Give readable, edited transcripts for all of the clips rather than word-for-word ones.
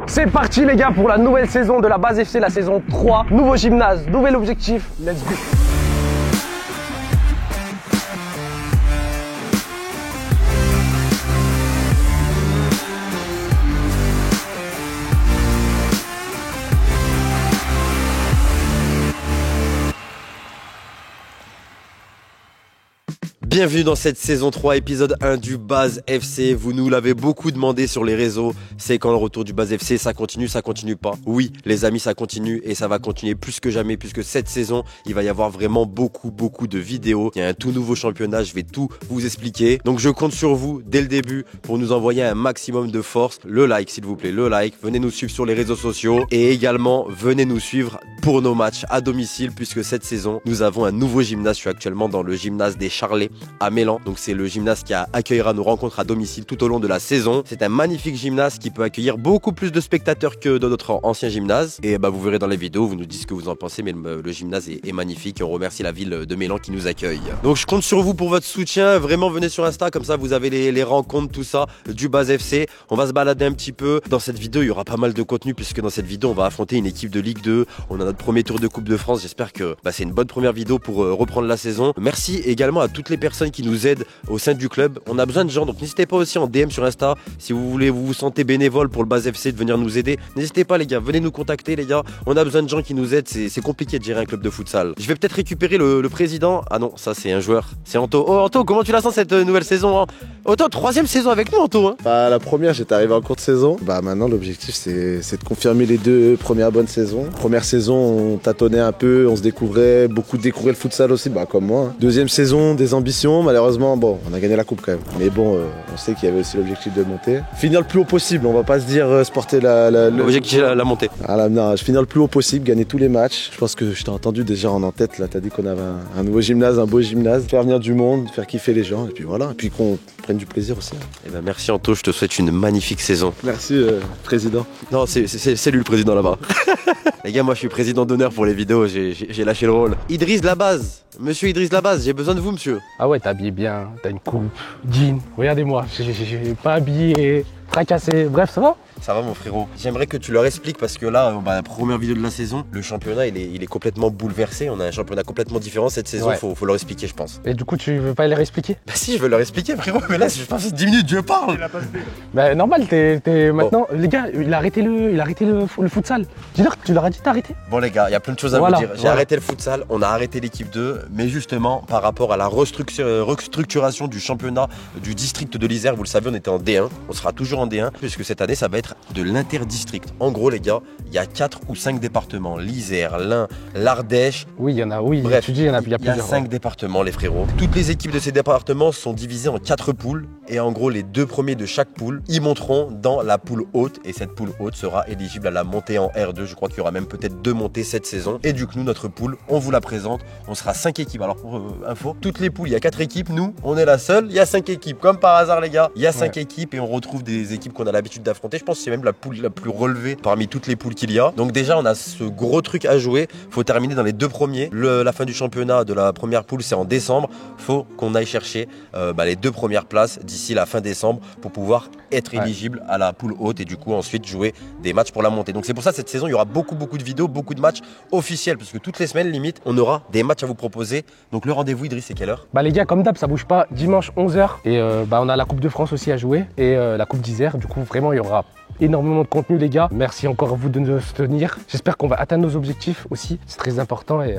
C'est parti les gars pour la nouvelle saison de la base FC, la saison 3. Nouveau gymnase, nouvel objectif, let's go. Bienvenue dans cette saison 3, épisode 1 du Base FC. Vous nous l'avez beaucoup demandé sur les réseaux. C'est quand le retour du Base FC, ça continue pas? Oui, les amis, ça continue et ça va continuer plus que jamais puisque cette saison, il va y avoir vraiment beaucoup de vidéos. Il y a un tout nouveau championnat, je vais tout vous expliquer. Donc je compte sur vous dès le début pour nous envoyer un maximum de force. Le like, s'il vous plaît, le like. Venez nous suivre sur les réseaux sociaux et également venez nous suivre pour nos matchs à domicile puisque cette saison, nous avons un nouveau gymnase. Je suis actuellement dans le gymnase des Charlets à Mélan. Donc c'est le gymnase qui accueillera nos rencontres à domicile tout au long de la saison. C'est un magnifique gymnase qui peut accueillir beaucoup plus de spectateurs que dans notre ancien gymnase. Et bah vous verrez dans les vidéos, vous nous dites ce que vous en pensez, mais le gymnase est magnifique et on remercie la ville de Mélan qui nous accueille. Donc je compte sur vous pour votre soutien. Vraiment venez sur Insta, comme ça vous avez les rencontres, tout ça du Base FC. On va se balader un petit peu. Dans cette vidéo, il y aura pas mal de contenu puisque dans cette vidéo, on va affronter une équipe de Ligue 2. On a notre premier tour de Coupe de France. J'espère que c'est une bonne première vidéo pour reprendre la saison. Merci également à toutes les personnes qui nous aident au sein du club. On a besoin de gens, donc n'hésitez pas aussi en DM sur Insta si vous vous sentez bénévole pour le Base FC de venir nous aider. N'hésitez pas les gars, venez nous contacter les gars. On a besoin de gens qui nous aident, c'est compliqué de gérer un club de futsal. Je vais peut-être récupérer le président. Ah non, ça c'est un joueur, c'est Anto. Oh Anto, comment tu la sens cette nouvelle saison hein? Anto, 3e saison avec nous Anto hein? Bah la première, j'étais arrivé en cours de saison. Bah maintenant l'objectif c'est de confirmer les 2 premières bonnes saisons. Première saison, on tâtonnait un peu, on se découvrait, beaucoup découvrait le futsal aussi, bah comme moi. Deuxième saison, des ambitions, malheureusement bon, on a gagné la coupe quand même. Mais bon, on sait qu'il y avait aussi l'objectif de monter. Finir le plus haut possible, on va pas se dire se porter l'objectif la montée. Ah là, non, je finis le plus haut possible, gagner tous les matchs. Je pense que je t'ai entendu déjà en tête là, t'as dit qu'on avait un nouveau gymnase, un beau gymnase, faire venir du monde, faire kiffer les gens et puis voilà, et puis qu'on prenne du plaisir aussi. Et ben merci Anto, je te souhaite une magnifique saison. Merci président. Non, c'est lui le président là-bas. Les gars, moi je suis président d'honneur pour les vidéos, j'ai lâché le rôle. Idriss Labase, monsieur Idriss Labase, j'ai besoin de vous monsieur. Ah ouais, t'es habillé bien, t'as une coupe, jean, regardez-moi, j'ai pas habillé, tracassé, bref ça va? Ça va mon frérot. J'aimerais que tu leur expliques parce que là, la première vidéo de la saison, le championnat il est complètement bouleversé. On a un championnat complètement différent cette saison, ouais. faut leur expliquer je pense. Et du coup tu veux pas les réexpliquer? Bah si, je veux leur expliquer frérot, mais là je passe 10 minutes, je parle. Bah normal, t'es maintenant, les gars, il a arrêté le futsal. Dis-leur, tu leur as dit d'arrêter. Bon les gars, il y a plein de choses à vous dire. J'ai arrêté le futsal, on a arrêté l'équipe 2, mais justement par rapport à la restructuration du championnat du district de l'Isère, vous le savez, on était en D1, on sera toujours en D1 puisque cette année ça va être de l'interdistrict. En gros les gars, il y a 4 ou 5 départements, l'Isère, l'Ain, l'Ardèche. Oui, il y en a, oui. Bref, tu dis, il y a plusieurs. Il y a 5 départements les frérots. Toutes les équipes de ces départements sont divisées en 4 poules et en gros les 2 premiers de chaque poule y monteront dans la poule haute et cette poule haute sera éligible à la montée en R2. Je crois qu'il y aura même peut-être 2 montées cette saison et du coup nous notre poule, on vous la présente, on sera 5 équipes. Alors pour info, toutes les poules, il y a 4 équipes, nous on est la seule, il y a 5 équipes. Comme par hasard les gars, il y a 5 équipes et on retrouve des équipes qu'on a l'habitude d'affronter. Je pense que c'est même la poule la plus relevée parmi toutes les poules qu'il y a. Donc déjà on a ce gros truc à jouer, faut terminer dans les 2 premiers. La fin du championnat de la première poule c'est en décembre, faut qu'on aille chercher les 2 premières places d'ici la fin décembre pour pouvoir être éligible à la poule haute et du coup ensuite jouer des matchs pour la montée. Donc c'est pour ça cette saison il y aura beaucoup de vidéos, beaucoup de matchs officiels parce que toutes les semaines limite on aura des matchs à vous proposer. Donc le rendez-vous Idriss c'est quelle heure? Bah les gars comme d'hab ça bouge pas, dimanche 11h et on a la Coupe de France aussi à jouer et la Coupe d'Isère. Du coup vraiment il y aura énormément de contenu les gars. Merci encore à vous de nous soutenir. J'espère qu'on va atteindre nos objectifs aussi. C'est très important et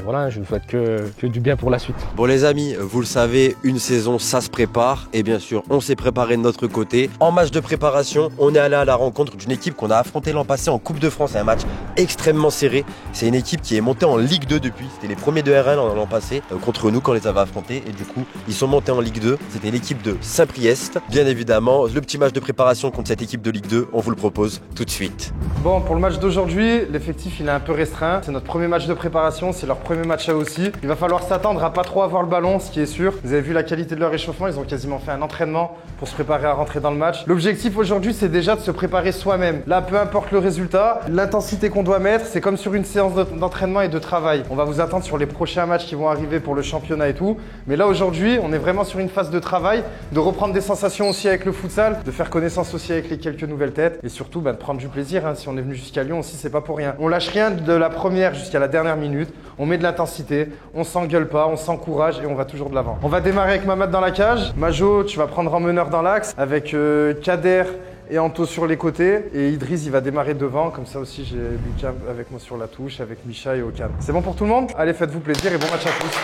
voilà, je vous souhaite que du bien pour la suite. Bon les amis, vous le savez, une saison ça se prépare et bien sûr on s'est préparé de notre côté. En match de préparation, on est allé à la rencontre d'une équipe qu'on a affrontée l'an passé en Coupe de France. C'est un match extrêmement serré. C'est une équipe qui est montée en Ligue 2 depuis. C'était les premiers de R1 l'an passé contre nous quand on les avait affrontés et du coup ils sont montés en Ligue 2. C'était l'équipe de Saint-Priest. Bien évidemment, le petit match de préparation contre cette équipe de Ligue 2, on vous le propose tout de suite. Bon, pour le match d'aujourd'hui, l'effectif il est un peu restreint. C'est notre premier match de préparation, c'est leur premier match à aussi. Il va falloir s'attendre à pas trop avoir le ballon, ce qui est sûr. Vous avez vu la qualité de leur échauffement, ils ont quasiment fait un entraînement pour se préparer à rentrer dans le match. L'objectif aujourd'hui, c'est déjà de se préparer soi-même. Là, peu importe le résultat, l'intensité qu'on doit mettre, c'est comme sur une séance d'entraînement et de travail. On va vous attendre sur les prochains matchs qui vont arriver pour le championnat et tout. Mais là, aujourd'hui, on est vraiment sur une phase de travail, de reprendre des sensations aussi avec le futsal, de faire connaissance aussi avec les quelques nouvelles têtes et surtout de prendre du plaisir. Hein. Si on est venu jusqu'à Lyon aussi, c'est pas pour rien. On lâche rien de la première jusqu'à la dernière minute. On met de l'intensité, on s'engueule pas, on s'encourage et on va toujours de l'avant. On va démarrer avec Mamad dans la cage. Majo, tu vas prendre en meneur dans l'axe avec Kader et Anto sur les côtés. Et Idriss, il va démarrer devant. Comme ça aussi, j'ai Lucas avec moi sur la touche, avec Misha et Okan. C'est bon pour tout le monde? Allez, faites-vous plaisir et bon match à tous.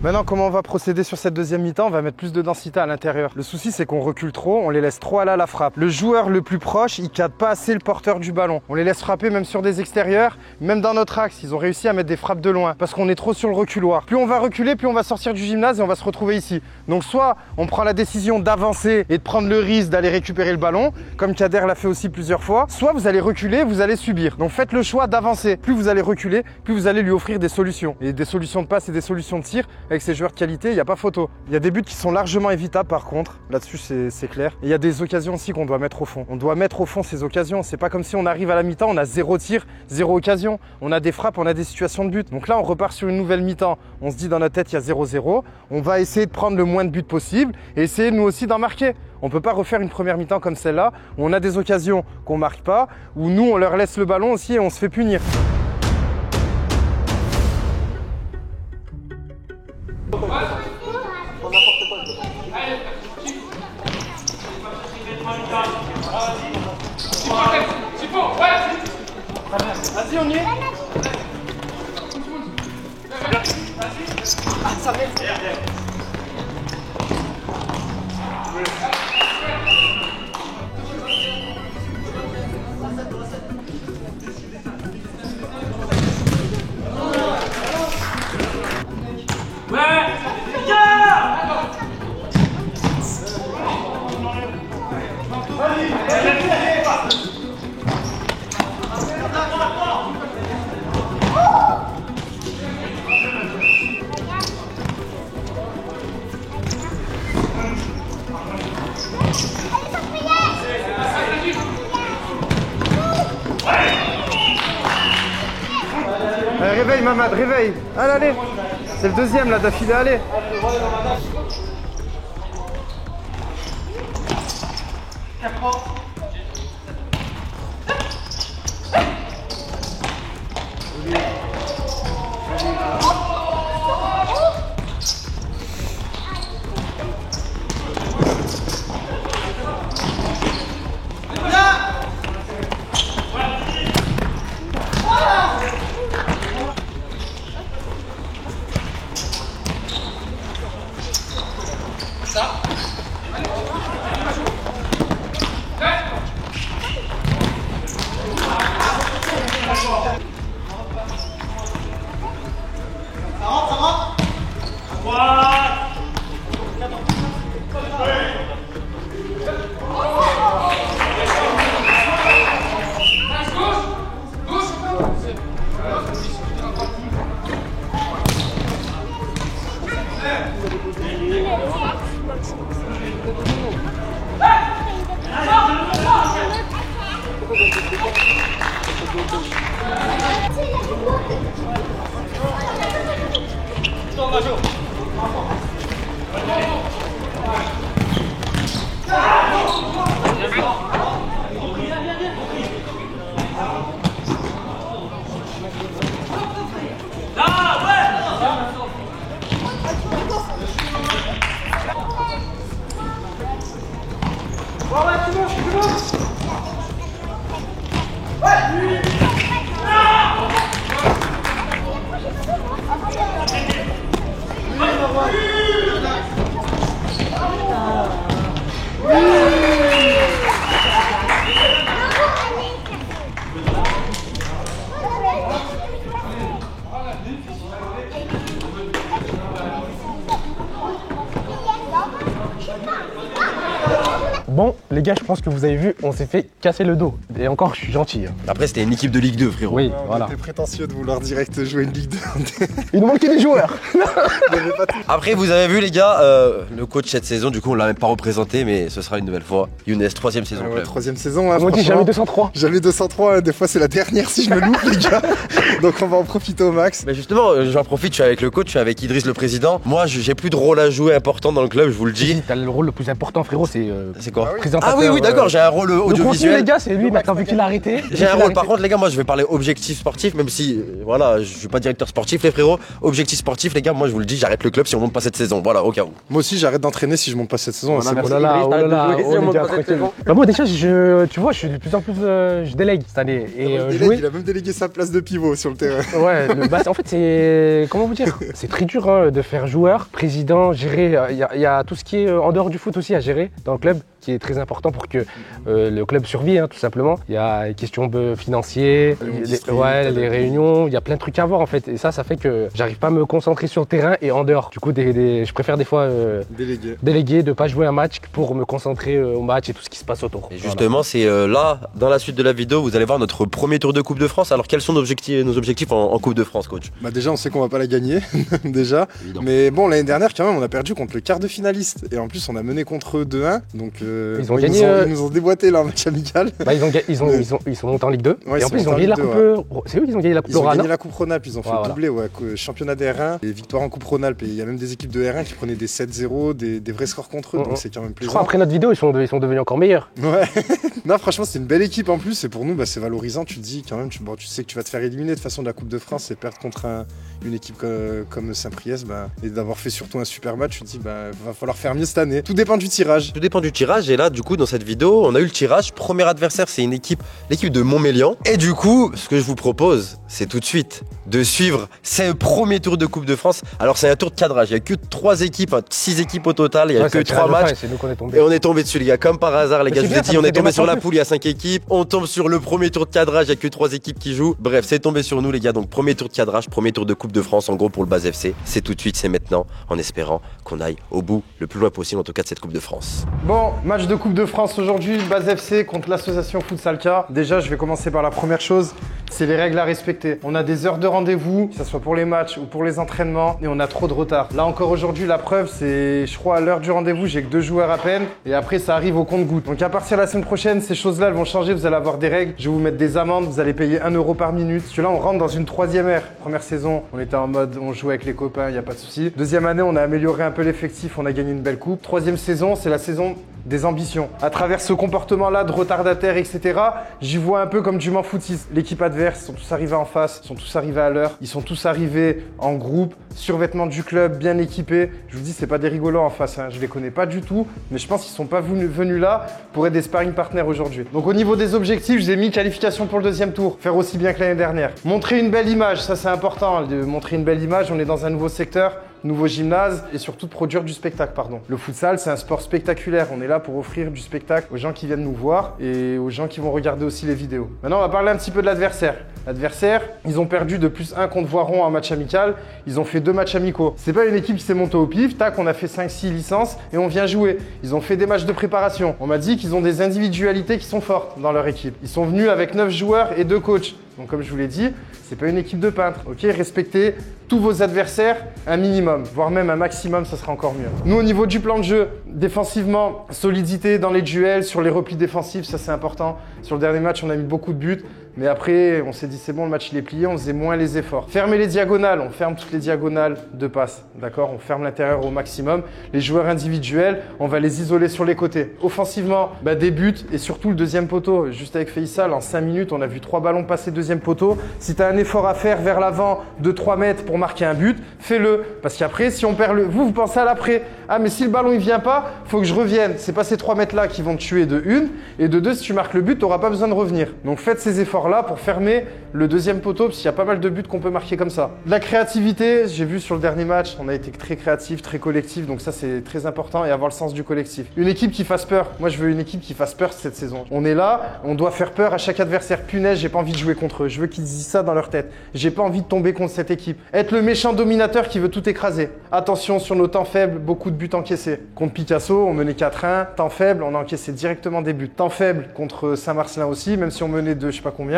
Maintenant, comment on va procéder sur cette deuxième mi-temps? On va mettre plus de densité à l'intérieur. Le souci, c'est qu'on recule trop, on les laisse trop aller à la frappe. Le joueur le plus proche, il cadre pas assez le porteur du ballon. On les laisse frapper même sur des extérieurs, même dans notre axe. Ils ont réussi à mettre des frappes de loin parce qu'on est trop sur le reculoir. Plus on va reculer, plus on va sortir du gymnase et on va se retrouver ici. Donc soit on prend la décision d'avancer et de prendre le risque d'aller récupérer le ballon, comme Kader l'a fait aussi plusieurs fois, soit vous allez reculer, vous allez subir. Donc faites le choix d'avancer. Plus vous allez reculer, plus vous allez lui offrir des solutions. Et des solutions de passe et des solutions de tir, avec ses joueurs de qualité, il n'y a pas photo. Il y a des buts qui sont largement évitables par contre, là-dessus c'est clair. Et il y a des occasions aussi qu'on doit mettre au fond. On doit mettre au fond ces occasions. C'est pas comme si on arrive à la mi-temps, on a 0 tir, 0 occasion. On a des frappes, on a des situations de but. Donc là, on repart sur une nouvelle mi-temps. On se dit dans notre tête, il y a 0-0. On va essayer de prendre le moins de buts possible et essayer nous aussi d'en marquer. On ne peut pas refaire une première mi-temps comme celle-là, où on a des occasions qu'on ne marque pas, où nous, on leur laisse le ballon aussi et on se fait punir. Vas-y, on y est. Ah, ça reste. Réveille Mamad, réveille. Allez, allez. C'est le deuxième là d'affilée, allez. Bon, les gars, je pense que vous avez vu, on s'est fait casser le dos. Et encore, je suis gentil. Après, c'était une équipe de Ligue 2, frérot. Oui, voilà. C'était prétentieux de vouloir direct jouer une Ligue 2. Il nous manquait des joueurs. Après, vous avez vu, les gars, le coach cette saison, du coup, on l'a même pas représenté, mais ce sera une nouvelle fois. Younes, 3ème saison. Ouais, club. 3ème saison. Hein, On dit jamais 203. Jamais 203, des fois c'est la dernière si je me loupe, les gars. Donc on va en profiter au max. Mais justement, j'en profite, je suis avec le coach, je suis avec Idriss, le président. Moi, j'ai plus de rôle à jouer important dans le club, je vous le dis. T'as le rôle le plus important, frérot, c'est C'est quoi présentateur. Ah oui, d'accord, j'ai un rôle Le contenu, audiovisuel. les gars, c'est lui, maintenant, vu qu'il a arrêté. J'ai un rôle, par contre les gars, moi je vais parler objectif sportif, même si voilà, je suis pas directeur sportif les frérots. Objectif sportif les gars, moi je vous le dis, j'arrête le club si on monte pas cette saison, voilà, au cas où. Moi aussi j'arrête d'entraîner si je monte pas cette saison. Voilà, c'est merci. Oh là là, Idriss, oh là là, t'arrêtes de jouer, oh, si on les monte gars, pas cette tranquille. saison. Bah moi déjà, tu vois, je suis de plus en plus, je délègue cette année. Et jouer, Il a même délégué sa place de pivot sur le terrain. ouais, en fait c'est, comment vous dire, c'est très dur hein, de faire joueur, président, gérer, il y a tout ce qui est en dehors du foot aussi à gérer dans le club. qui est très important pour que le club survive, hein, tout simplement. Il y a les questions financières, les réunions, il y a plein de trucs à voir en fait. Et ça fait que j'arrive pas à me concentrer sur le terrain et en dehors. Du coup, je préfère des fois déléguer, de pas jouer un match pour me concentrer au match et tout ce qui se passe autour. Et justement, c'est là, dans la suite de la vidéo, vous allez voir notre premier tour de Coupe de France. Alors, quels sont nos objectifs en Coupe de France, coach? Bah déjà, on sait qu'on va pas la gagner, déjà. Évident. Mais bon, l'année dernière, quand même, on a perdu contre le quart de finaliste. Et en plus, on a mené contre eux 2-1. Donc, ils nous ont déboîté là en match amical. Bah, ils sont montés en Ligue 2. Ouais, et en plus, ils ont gagné la Coupe. C'est eux qui ont gagné la Coupe Ils ont Lorraine. gagné la Coupe Rhône-Alpes. Ils ont fait le doublé, championnat des R1 et victoire en Coupe Rhône-Alpes. Et il y a même des équipes de R1 qui prenaient des 7-0, des vrais scores contre eux. Donc, c'est quand même Je plaisant. crois après notre vidéo, ils sont devenus encore meilleurs. Ouais. Non, franchement, c'est une belle équipe en plus. Et pour nous, c'est valorisant. Tu te dis quand même, tu sais que tu vas te faire éliminer de toute façon de la Coupe de France et perdre contre une équipe comme Saint-Priest. Et d'avoir fait surtout un super match, tu te dis, va falloir faire mieux cette année. Tout dépend du tirage. Tout dépend du tirage. Et là, du coup, dans cette vidéo, on a eu le tirage. Premier adversaire, c'est l'équipe de Montmélian. Et du coup, ce que je vous propose, c'est tout de suite de suivre ces premiers tours de Coupe de France. Alors, c'est un tour de cadrage. Il n'y a que 3 équipes, 6 équipes au total. Il n'y a que 3 matchs. C'est nous qu'on est tombé. Et on est tombé dessus, les gars. Comme par hasard, les gars, je vous ai dit, on est tombé sur la poule. Il y a 5 équipes. On tombe sur le premier tour de cadrage. Il n'y a que 3 équipes qui jouent. Bref, c'est tombé sur nous, les gars. Donc, premier tour de cadrage, premier tour de Coupe de France, en gros, pour le Baz FC. C'est tout de suite, c'est maintenant, en espérant qu'on aille au bout, le plus loin possible, en tout cas, de cette Coupe de France. Bon, match de Coupe de France aujourd'hui, Baz FC contre l'association Futsalka. Déjà, je vais commencer par la première chose, c'est les règles à respecter. On a des heures de rendez-vous, que ce soit pour les matchs ou pour les entraînements, et on a trop de retard. Là encore aujourd'hui, la preuve, c'est, je crois, à l'heure du rendez-vous, j'ai que 2 joueurs à peine, et après, ça arrive au compte-gouttes. Donc à partir de la semaine prochaine, ces choses-là, elles vont changer, vous allez avoir des règles, je vais vous mettre des amendes, vous allez payer 1 € par minute. Parce que là, on rentre dans une 3e ère. Première saison, on était en mode, on jouait avec les copains, il n'y a pas de souci. Deuxième année, on a amélioré un peu l'effectif, on a gagné une belle coupe. 3e saison, c'est la saison des ambitions. À travers ce comportement-là de retardataire, etc., j'y vois un peu comme du m'en foutisme. L'équipe adverse, ils sont tous arrivés en face, ils sont tous arrivés à l'heure, ils sont tous arrivés en groupe, survêtement du club, bien équipés. Je vous dis, c'est pas des rigolos en face, hein. Je les connais pas du tout, mais je pense qu'ils sont pas venus là pour être des sparring partners aujourd'hui. Donc au niveau des objectifs, j'ai mis qualification pour le 2e tour, faire aussi bien que l'année dernière. Montrer une belle image, ça c'est important, de montrer une belle image, on est dans un nouveau secteur, nouveau gymnase et surtout de produire du spectacle, pardon. Le futsal, c'est un sport spectaculaire. On est là pour offrir du spectacle aux gens qui viennent nous voir et aux gens qui vont regarder aussi les vidéos. Maintenant, on va parler un petit peu de l'adversaire. L'adversaire, ils ont perdu de +1 contre Voiron en match amical. Ils ont fait 2 matchs amicaux. C'est pas une équipe qui s'est montée au pif. Tac, on a fait 5-6 licences et on vient jouer. Ils ont fait des matchs de préparation. On m'a dit qu'ils ont des individualités qui sont fortes dans leur équipe. Ils sont venus avec 9 joueurs et 2 coachs. Donc comme je vous l'ai dit, c'est pas une équipe de peintres. Ok, respectez tous vos adversaires un minimum, voire même un maximum, ça sera encore mieux. Nous, au niveau du plan de jeu, défensivement, solidité dans les duels, sur les replis défensifs, ça c'est important. Sur le dernier match, on a mis beaucoup de buts. Mais après, on s'est dit c'est bon, le match il est plié, on faisait moins les efforts. Fermer les diagonales, on ferme toutes les diagonales de passe, d'accord? On ferme l'intérieur au maximum. Les joueurs individuels, on va les isoler sur les côtés. Offensivement, des buts et surtout le 2e poteau. Juste avec Faisal, en 5 minutes, on a vu 3 ballons passer 2e poteau. Si tu as un effort à faire vers l'avant de 3 mètres pour marquer un but, fais-le. Parce qu'après, si on perd vous pensez à l'après. Ah, mais si le ballon il vient pas, faut que je revienne. C'est pas ces 3 mètres là qui vont te tuer de 1. Et de 2, si tu marques le but, tu n'auras pas besoin de revenir. Donc faites ces efforts là pour fermer le 2e poteau, parce qu'il y a pas mal de buts qu'on peut marquer comme ça. La créativité, j'ai vu sur le dernier match, on a été très créatif, très collectif, donc ça c'est très important, et avoir le sens du collectif. Une équipe qui fasse peur. Moi je veux une équipe qui fasse peur cette saison. On est là, on doit faire peur à chaque adversaire. Punaise, j'ai pas envie de jouer contre eux. Je veux qu'ils disent ça dans leur tête. J'ai pas envie de tomber contre cette équipe. Être le méchant dominateur qui veut tout écraser. Attention sur nos temps faibles, beaucoup de buts encaissés. Contre Picasso, on menait 4-1. Temps faible, on a encaissé directement des buts. Temps faible contre Saint-Marcelin aussi, même si on menait de je sais pas combien.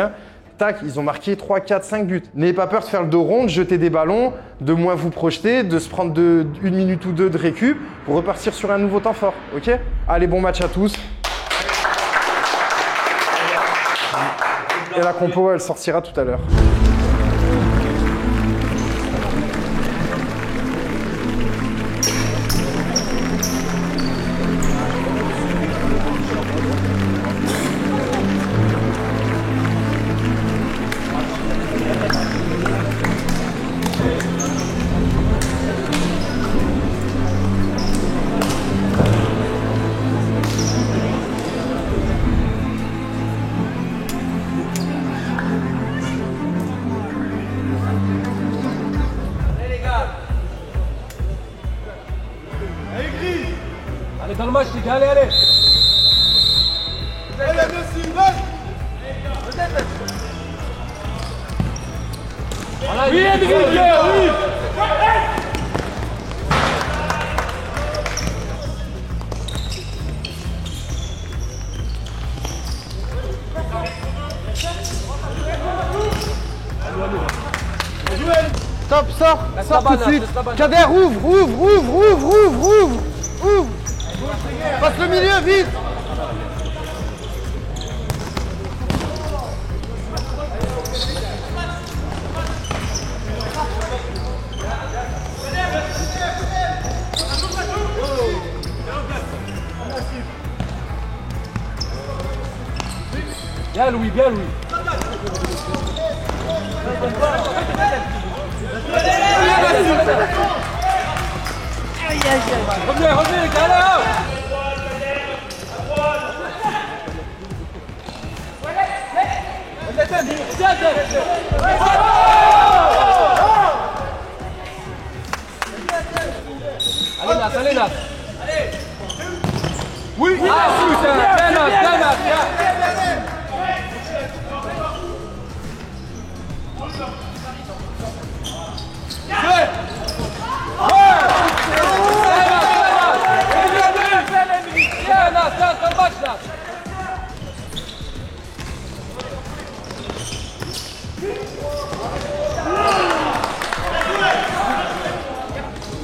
Tac, ils ont marqué 3, 4, 5 buts. N'ayez pas peur de faire le dos rond, de jeter des ballons, de moins vous projeter, de se prendre 1 minute ou 2 de récup pour repartir sur un nouveau temps fort. Ok? Allez, bon match à tous. Et la compo, elle sortira tout à l'heure. Allez dans le match les gars, allez, allez. Oui, Henrik, oui. Top, sors tout de suite. Kader, ouvre. Passe le milieu, vite. Bien Louis, bien Louis. Revenez les gars là. Allez Nas. Oui. Ah putain, bien Nas.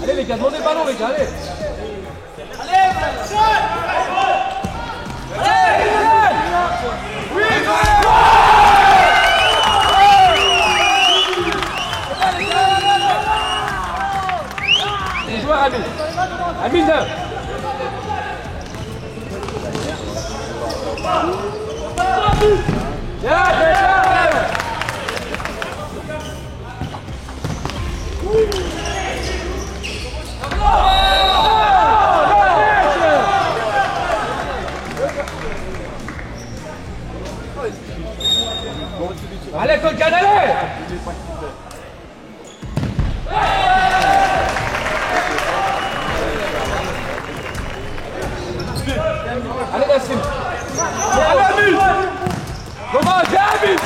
Allez les gars, demandez le ballon les gars, allez. Les joueurs Amine. Allez, Tolkien, allez! Allez, Nassim! Allez, Amine! Comment? J'ai Amine!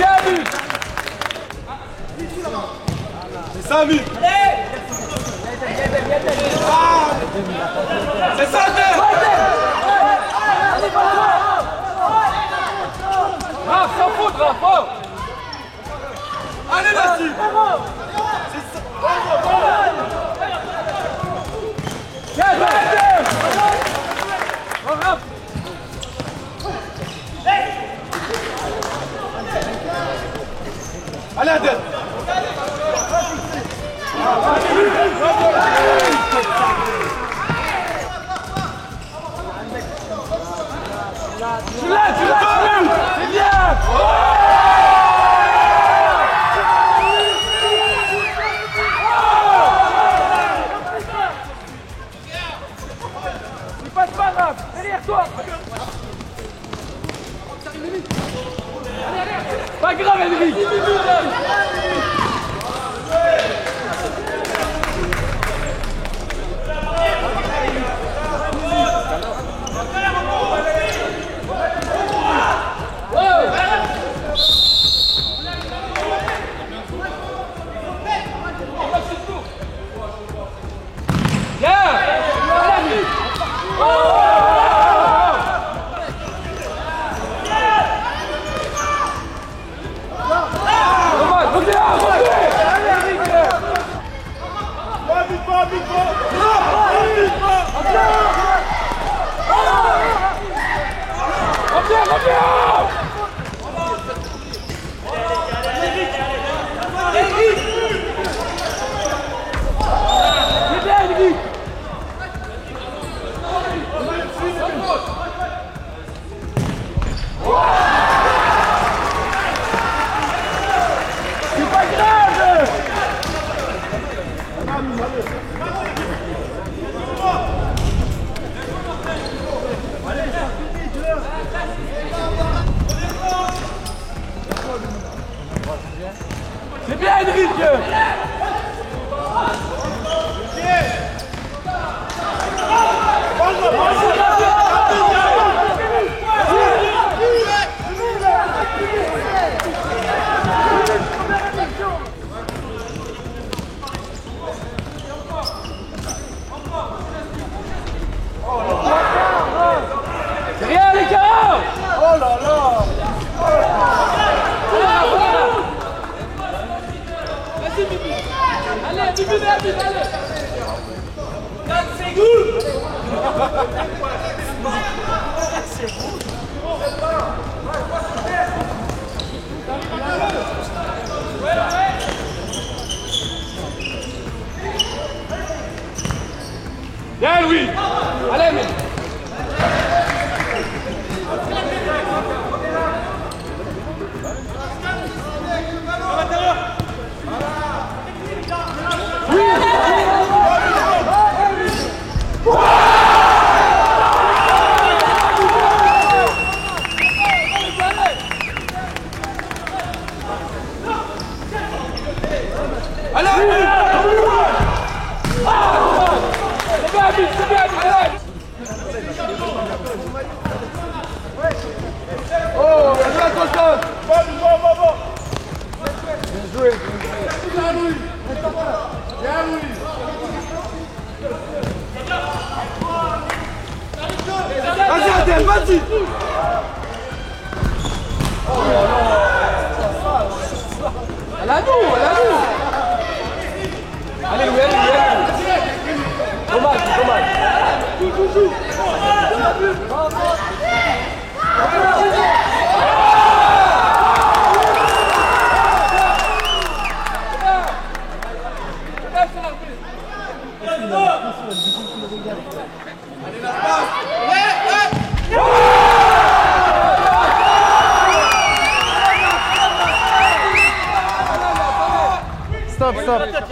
C'est ça, Amine! C'est ça, Raph, sans faute, Raph! Allez, Nassim! C'est ça! Allez, Adel! Tu l'as! C'est bien! Il passe pas, Raph! Derrière toi! Pas grave, Henrik! C'est bien, Henrik! Bien Louis. Allez mais. Vas-y. Elle a nous. Allez, Louis. Dommage. Joue.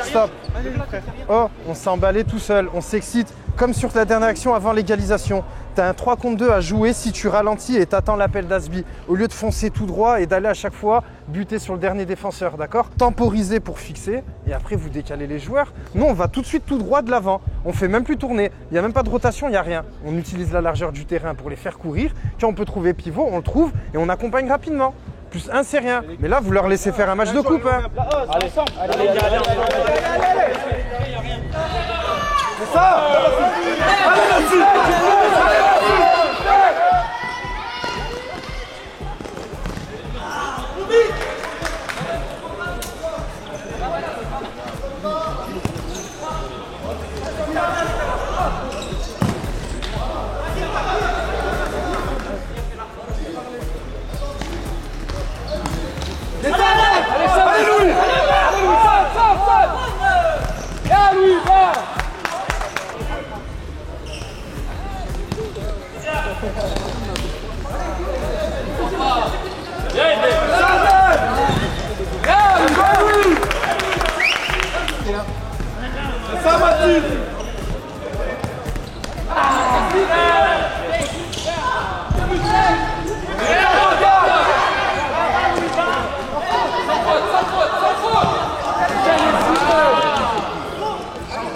Stop. Oh, on s'est emballé tout seul, on s'excite. Comme sur la dernière action avant l'égalisation. T'as un 3 contre 2 à jouer si tu ralentis et t'attends l'appel d'Asby. Au lieu de foncer tout droit et d'aller à chaque fois buter sur le dernier défenseur, d'accord? Temporiser pour fixer et après vous décalez les joueurs. Nous, on va tout de suite tout droit de l'avant. On fait même plus tourner. Il n'y a même pas de rotation, il n'y a rien. On utilise la largeur du terrain pour les faire courir. Quand on peut trouver pivot, on le trouve et on accompagne rapidement. Plus 1, c'est rien. Mais là, vous leur laissez faire un match de coupe. Hein. Allez. C'est ça.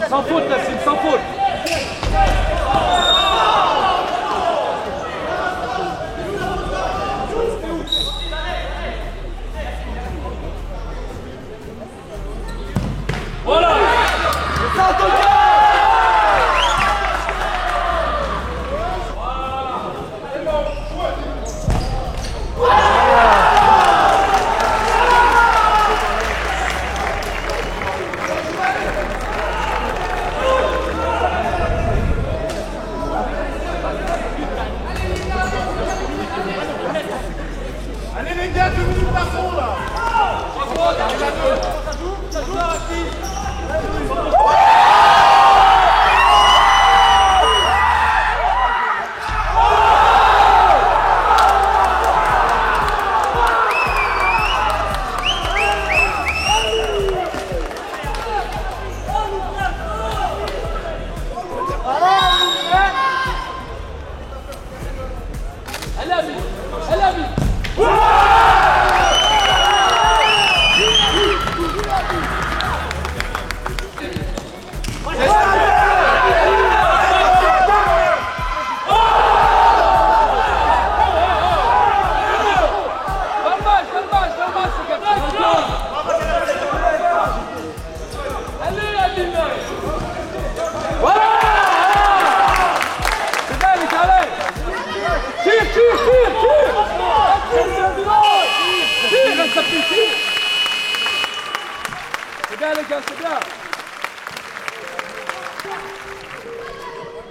Sans faute, Nassim, sans faute. Voilà.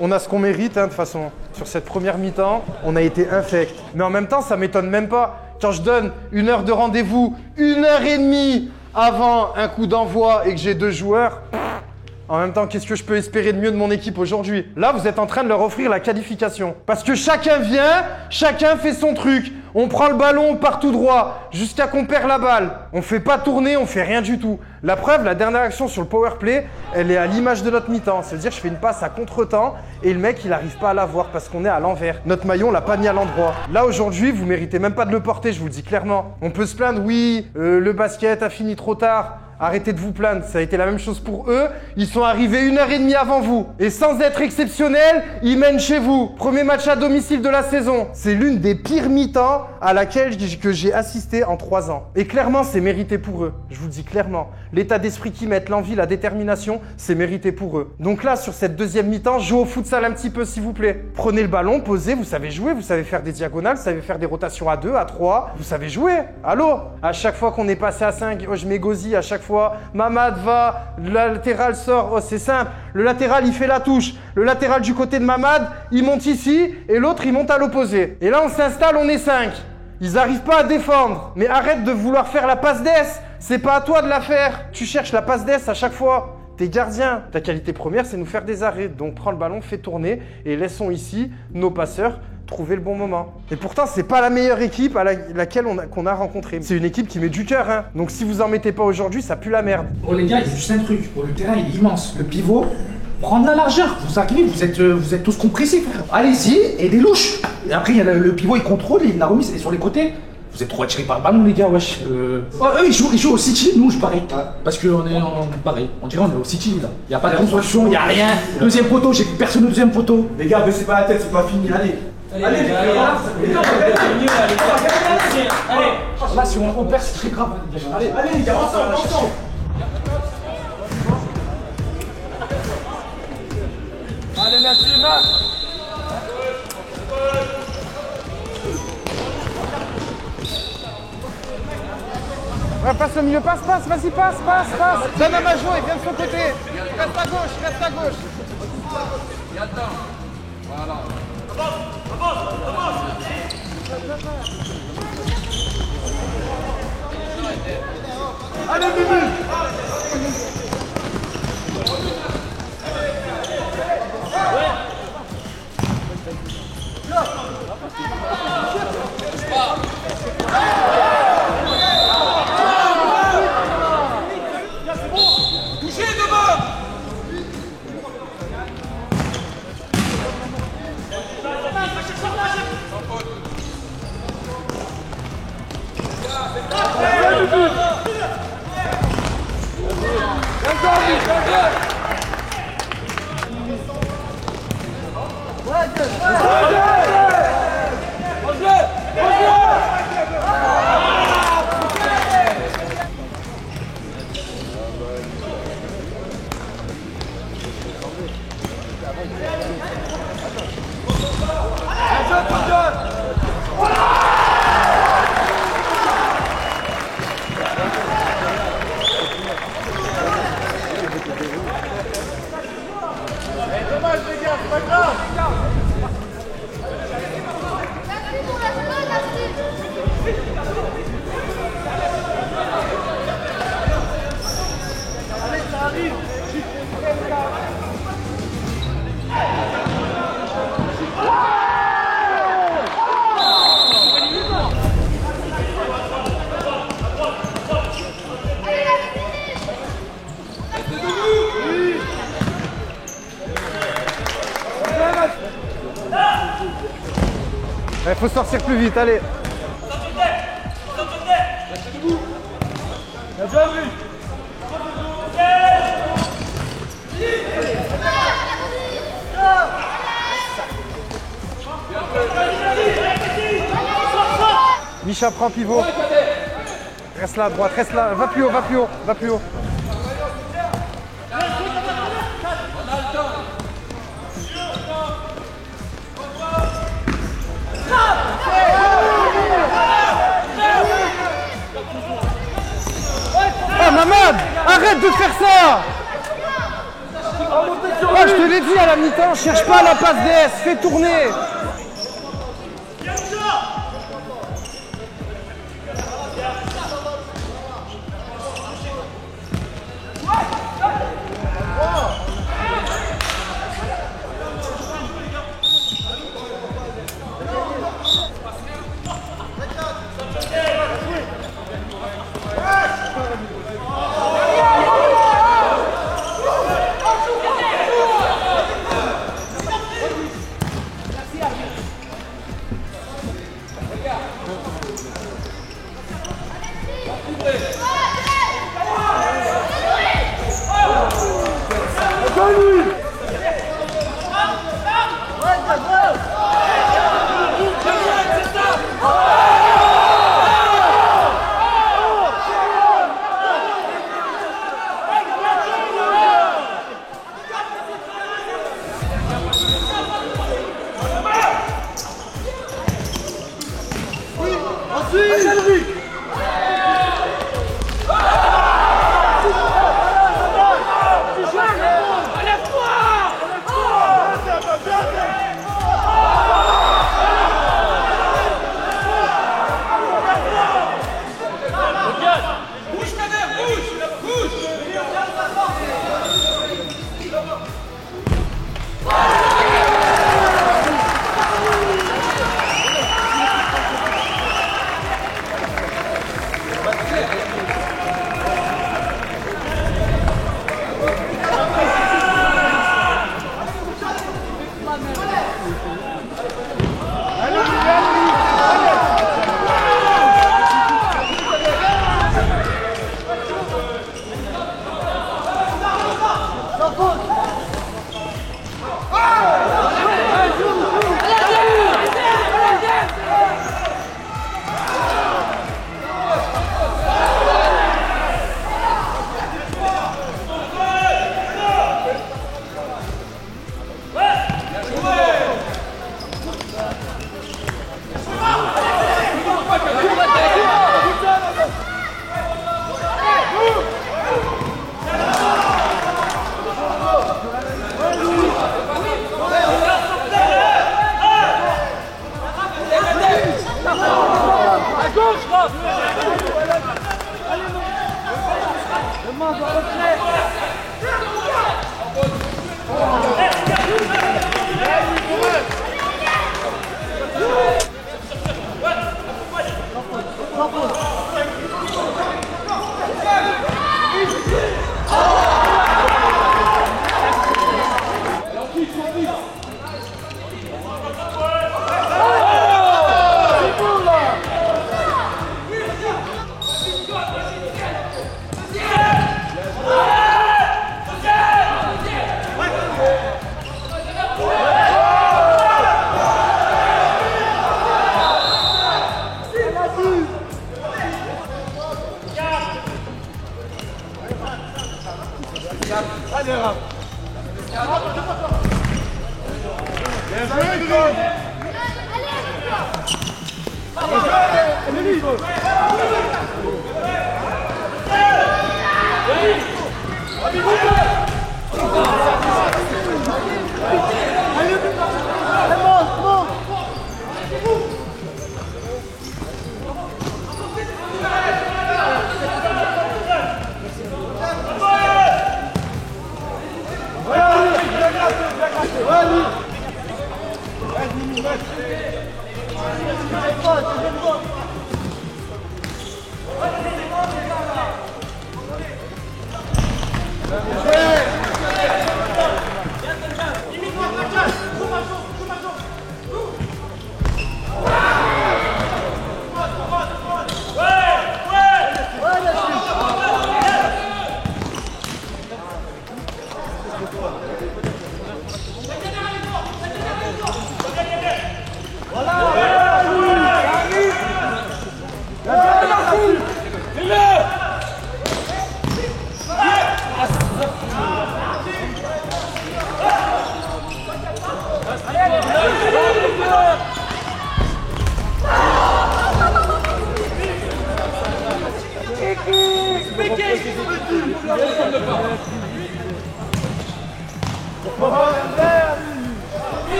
On a ce qu'on mérite, hein, de toute façon. Sur cette première mi-temps, on a été infect. Mais en même temps, ça m'étonne même pas. Quand je donne 1 heure de rendez-vous, 1h30 avant un coup d'envoi et que j'ai 2 joueurs, en même temps, qu'est-ce que je peux espérer de mieux de mon équipe aujourd'hui? Là, vous êtes en train de leur offrir la qualification. Parce que chacun vient, chacun fait son truc. On prend le ballon, on part tout droit, jusqu'à qu'on perd la balle. On fait pas tourner, on fait rien du tout. La preuve, la dernière action sur le power play, elle est à l'image de notre mi-temps. C'est-à-dire, je fais une passe à contre-temps et le mec, il arrive pas à la voir parce qu'on est à l'envers. Notre maillot, on l'a pas mis à l'endroit. Là, aujourd'hui, vous méritez même pas de le porter, je vous le dis clairement. On peut se plaindre, oui, le basket a fini trop tard. Arrêtez de vous plaindre, ça a été la même chose pour eux. Ils sont arrivés 1h30 avant vous. Et sans être exceptionnels, ils mènent chez vous. Premier match à domicile de la saison. C'est l'une des pires mi-temps à laquelle que j'ai assisté en 3 ans. Et clairement, c'est mérité pour eux. Je vous le dis clairement. L'état d'esprit qu'ils mettent, l'envie, la détermination, c'est mérité pour eux. Donc là, sur cette deuxième mi-temps, jouez au futsal un petit peu, s'il vous plaît. Prenez le ballon, posez, vous savez jouer, vous savez faire des diagonales, vous savez faire des rotations à 2, à 3. Vous savez jouer. Allô? À chaque fois qu'on est passé à 5, je m'égosille à chaque fois. Mamad va, le latéral sort, oh c'est simple, le latéral il fait la touche, le latéral du côté de Mamad, il monte ici et l'autre il monte à l'opposé. Et là on s'installe, on est 5. Ils n'arrivent pas à défendre, mais arrête de vouloir faire la passe d'ess, c'est pas à toi de la faire. Tu cherches la passe d'ess à chaque fois. T'es gardien, ta qualité première c'est nous faire des arrêts, donc prends le ballon, fais tourner et laissons ici nos passeurs trouver le bon moment. Et pourtant, c'est pas la meilleure équipe à laquelle qu'on a rencontré. C'est une équipe qui met du cœur, hein. Donc si vous en mettez pas aujourd'hui, ça pue la merde. Oh les gars, il y a juste un truc. Oh, le terrain il est immense. Le pivot, prendre la largeur. Vous arrivez, vous êtes tous compressés. Allez-y, et des louches. Et après, il y a le pivot, il contrôle, il l'a remise. Et sur les côtés, vous êtes trop attirés par le ballon, les gars, wesh. Oh, eux, ils jouent au City, nous, je parie. Parce qu'on est pareil. On dirait on est au City, là. Il n'y a pas de construction, il n'y a rien. Deuxième poteau, j'ai personne au deuxième poteau. Les gars, baissez pas la tête, c'est pas fini, allez. Allez, les gars, allez. Là, si on perd, c'est très grave. Allez, les gars, ensemble. Allez, Nassim, Ouais, passe au milieu, passe, vas-y, passe. Donne à Majo, il vient de son côté. Reste à gauche. Il y a le temps. Voilà. Allez, Bibi. Il faut sortir plus vite, allez. Micha prend pivot. Reste là à droite, reste là. Va plus haut. Oh Mamad, arrête de faire ça. Oh je te l'ai dit à la mi-temps, cherche pas la passe DS, fais tourner.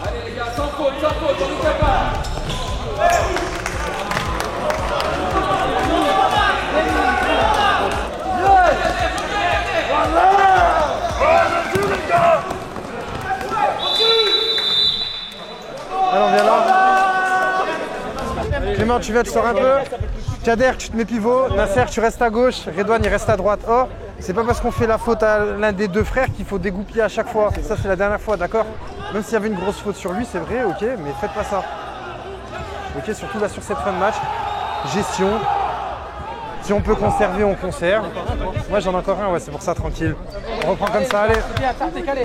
Allez les gars, sans faute, on est capable. Alors viens là. Clément, tu viens, tu sors un peu. Kader, tu te mets pivot. Nasser, tu restes à gauche. Redouane, il reste à droite. Or, c'est pas parce qu'on fait la faute à l'un des deux frères qu'il faut dégoupiller à chaque fois. Ça, c'est la dernière fois, d'accord? Même s'il y avait une grosse faute sur lui, c'est vrai, ok, mais faites pas ça. Ok, surtout là sur cette fin de match. Gestion. Si on peut conserver, on conserve. Moi, j'en ai encore un, ouais, c'est pour ça, tranquille. On reprend comme ça, allez. T'es calé.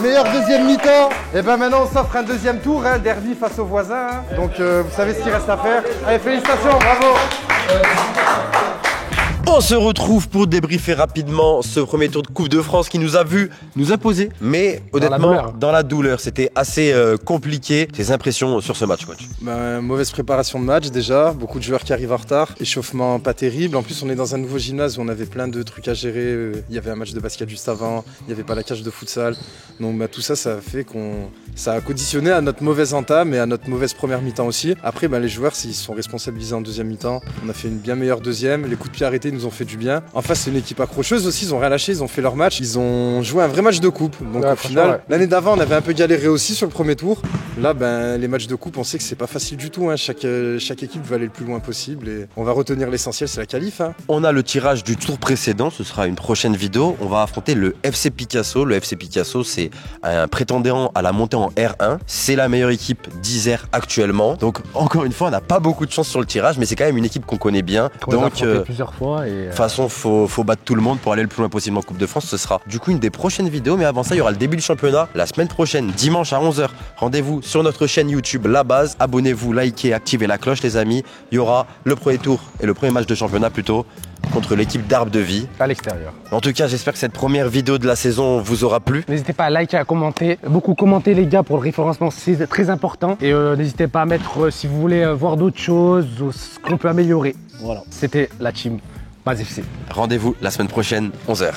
meilleur deuxième mi-temps. Et ben maintenant on s'offre un deuxième tour, hein, derby face aux voisins. Hein. Donc vous savez ce qu'il reste à faire. Allez, félicitations, bravo. On se retrouve pour débriefer rapidement ce premier tour de Coupe de France qui nous a posé. Mais honnêtement, dans la douleur, c'était assez compliqué. Tes impressions sur ce match, coach? Mauvaise préparation de match déjà, beaucoup de joueurs qui arrivent en retard, échauffement pas terrible. En plus, on est dans un nouveau gymnase où on avait plein de trucs à gérer. Il y avait un match de basket juste avant, il n'y avait pas la cage de futsal. Donc tout ça, ça a fait ça a conditionné à notre mauvaise entame et à notre mauvaise première mi-temps aussi. Après, les joueurs, s'ils sont responsabilisés en deuxième mi-temps, on a fait une bien meilleure deuxième. Les coups de pied arrêtés nous ont fait du bien. En face, c'est une équipe accrocheuse aussi, ils ont rien lâché, ils ont fait leur match. Ils ont joué un vrai match de coupe. Donc au final, l'année d'avant, on avait un peu galéré aussi sur le premier tour. Là, les matchs de coupe, on sait que c'est pas facile du tout. Hein. Chaque équipe veut aller le plus loin possible et on va retenir l'essentiel, c'est la qualif. Hein. On a le tirage du tour précédent, ce sera une prochaine vidéo. On va affronter le FC Picasso. Le FC Picasso, c'est un prétendant à la montée en R1. C'est la meilleure équipe d'Isère actuellement. Donc encore une fois, on n'a pas beaucoup de chance sur le tirage, mais c'est quand même une équipe qu'on connaît bien. Donc plusieurs fois. De toute façon, faut battre tout le monde pour aller le plus loin possible en Coupe de France. Ce sera du coup une des prochaines vidéos, mais avant ça, il y aura le début du championnat la semaine prochaine, dimanche à 11h. Rendez-vous sur notre chaîne YouTube La Base. Abonnez-vous, likez, activez la cloche, les amis. Il y aura le premier tour et le premier match de championnat plutôt contre l'équipe d'Arbre de Vie à l'extérieur. En tout cas, j'espère que cette première vidéo de la saison vous aura plu. N'hésitez pas à liker, à commenter. Beaucoup commenter les gars pour le référencement, c'est très important. Et n'hésitez pas à mettre si vous voulez voir d'autres choses, ce qu'on peut améliorer. Voilà. C'était la team Base FC. Rendez-vous la semaine prochaine, 11h.